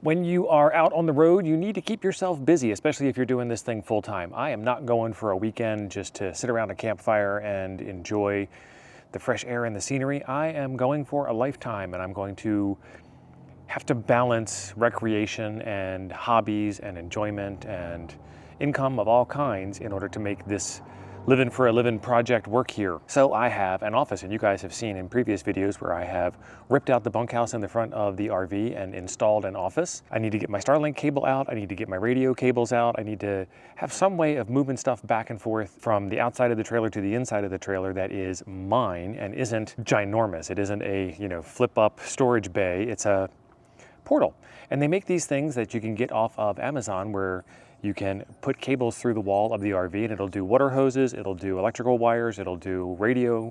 When you are out on the road, you need to keep yourself busy, especially if you're doing this thing full time. I am not going for a weekend just to sit around a campfire and enjoy the fresh air and the scenery. I am going for a lifetime, and I'm going to have to balance recreation and hobbies and enjoyment and income of all kinds in order to make this living for a living project work here. So I have an office, and you guys have seen in previous videos where I have ripped out the bunkhouse in the front of the RV and installed an office. I need to get my Starlink cable out. I need to get my radio cables out. I need to have some way of moving stuff back and forth from the outside of the trailer to the inside of the trailer that is mine and isn't ginormous. It isn't a, flip up storage bay. It's a portal. And they make these things that you can get off of Amazon where you can put cables through the wall of the RV and it'll do water hoses, it'll do electrical wires, it'll do radio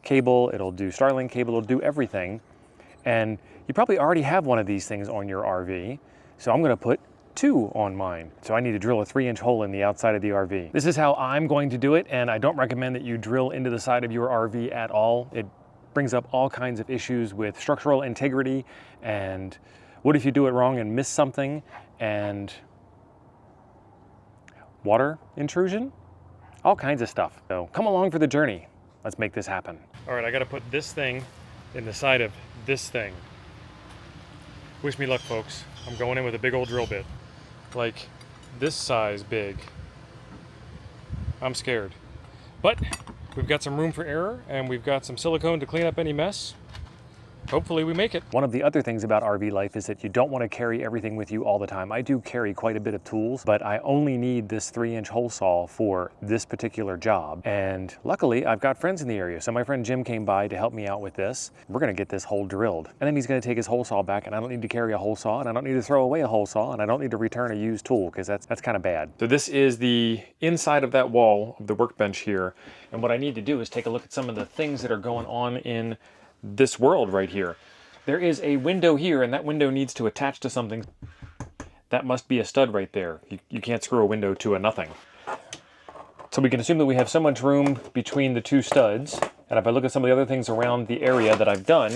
cable, it'll do Starlink cable, it'll do everything. And you probably already have one of these things on your RV. So I'm gonna put 2 on mine. So I need to drill a 3-inch hole in the outside of the RV. This is how I'm going to do it, and I don't recommend that you drill into the side of your RV at all. It brings up all kinds of issues with structural integrity, and what if you do it wrong and miss something, and water intrusion, all kinds of stuff. So come along for the journey. Let's make this happen. All right, I gotta put this thing in the side of this thing. Wish me luck, folks. I'm going in with a big old drill bit. Like this size big. I'm scared. But we've got some room for error and we've got some silicone to clean up any mess. Hopefully we make it. One of the other things about RV life is that you don't want to carry everything with you all the time. I do carry quite a bit of tools, but I only need this 3-inch hole saw for this particular job. And luckily, I've got friends in the area. So my friend Jim came by to help me out with this. We're gonna get this hole drilled. And then he's gonna take his hole saw back, and I don't need to carry a hole saw, and I don't need to throw away a hole saw, and I don't need to return a used tool, because that's kind of bad. So this is the inside of that wall of the workbench here. And what I need to do is take a look at some of the things that are going on in this world right here. There is a window here, and that window needs to attach to something. That must be a stud right there. You can't screw a window to a nothing. So we can assume that we have so much room between the 2 studs, and if I look at some of the other things around the area that I've done,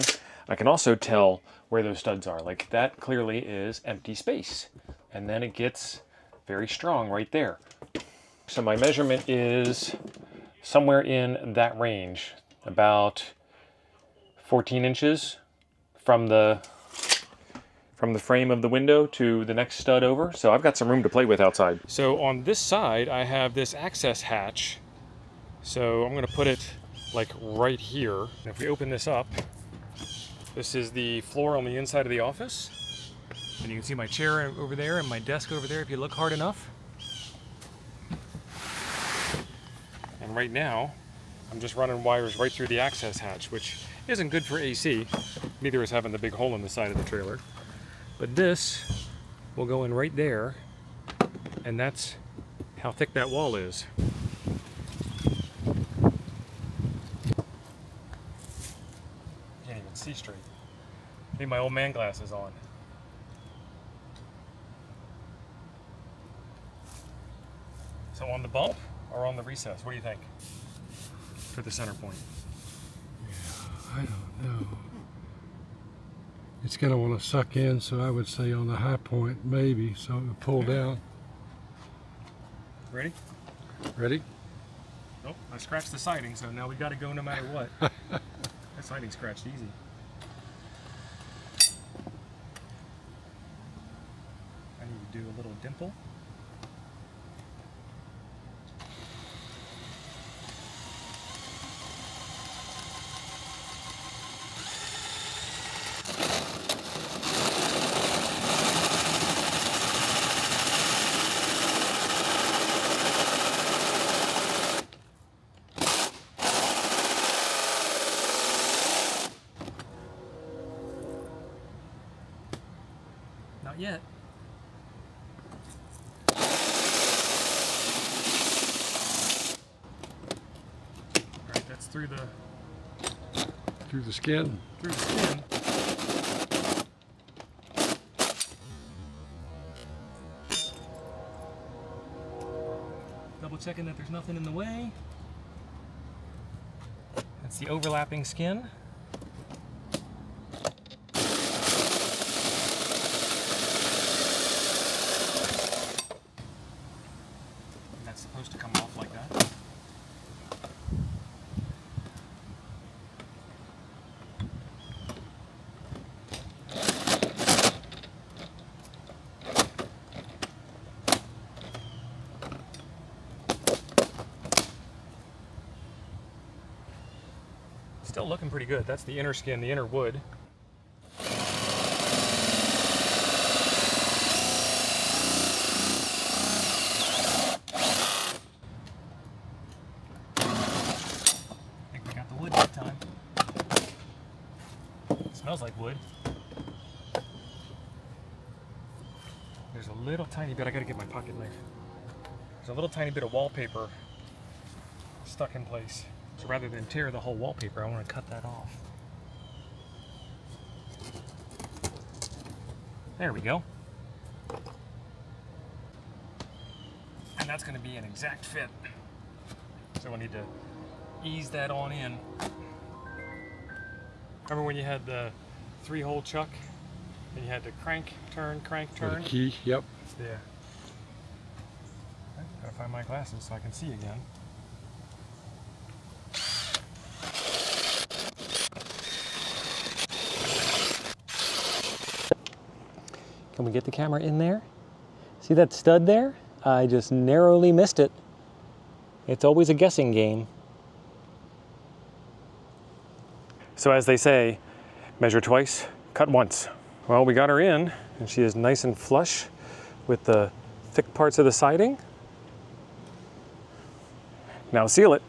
I can also tell where those studs are. Like that clearly is empty space. And then it gets very strong right there. So my measurement is somewhere in that range, about 14 inches from the frame of the window to the next stud over. So I've got some room to play with outside. So on this side, I have this access hatch. So I'm gonna put it like right here. And if we open this up, this is the floor on the inside of the office. And you can see my chair over there and my desk over there if you look hard enough. And right now, I'm just running wires right through the access hatch, which isn't good for AC. Neither is having the big hole in the side of the trailer. But this will go in right there, and that's how thick that wall is. Can't even see straight. Need my old man glasses on. So on the bump or on the recess, what do you think? For the center point. I don't know. It's going to want to suck in, so I would say on the high point, maybe, so it would pull down. Ready? Ready? Nope, I scratched the siding, so now we got to go no matter what. That siding scratched easy. I need to do a little dimple. Not yet. All right, that's through the skin. Through the skin. Double checking that there's nothing in the way. That's the overlapping skin. still looking pretty good. That's the inner skin, the inner wood. I think we got the wood this time. It smells like wood. There's a little tiny bit, I gotta get my pocket knife. There's a little tiny bit of wallpaper stuck in place. So rather than tear the whole wallpaper, I want to cut that off. There we go. And that's going to be an exact fit. So I need to ease that on in. Remember when you had the 3-hole chuck and you had to crank, turn, crank, turn? The key, yep. Yeah. Gotta find my glasses so I can see again. Can we get the camera in there? See that stud there? I just narrowly missed it. It's always a guessing game. So as they say, measure twice, cut once. Well, we got her in, and she is nice and flush with the thick parts of the siding. Now seal it.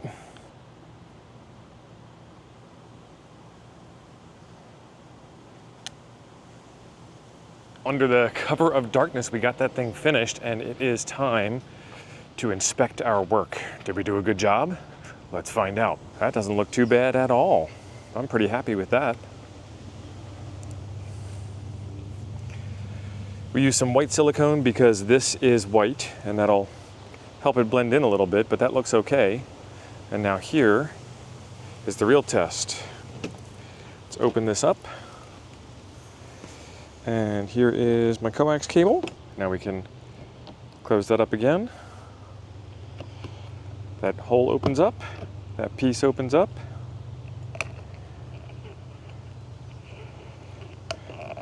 Under the cover of darkness, we got that thing finished, and it is time to inspect our work. Did we do a good job? Let's find out. That doesn't look too bad at all. I'm pretty happy with that. We use some white silicone because this is white, and that'll help it blend in a little bit, but that looks okay. And now here is the real test. Let's open this up. And here is my coax cable. Now we can close that up again. That hole opens up, that piece opens up.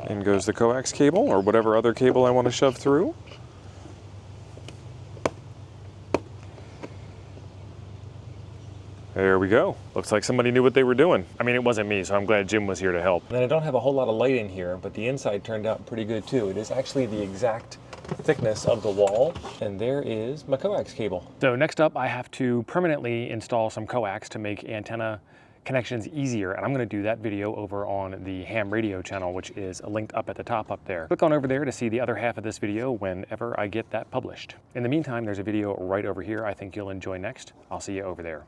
In goes the coax cable, or whatever other cable I want to shove through. There we go. Looks like somebody knew what they were doing. I mean, it wasn't me, so I'm glad Jim was here to help. Then I don't have a whole lot of light in here, but the inside turned out pretty good too. It is actually the exact thickness of the wall, and there is my coax cable. So next up, I have to permanently install some coax to make antenna connections easier, and I'm going to do that video over on the ham radio channel, which is linked up at the top up there. Click on over there to see the other half of this video whenever I get that published. In the meantime, there's a video right over here I think you'll enjoy next. I'll see you over there.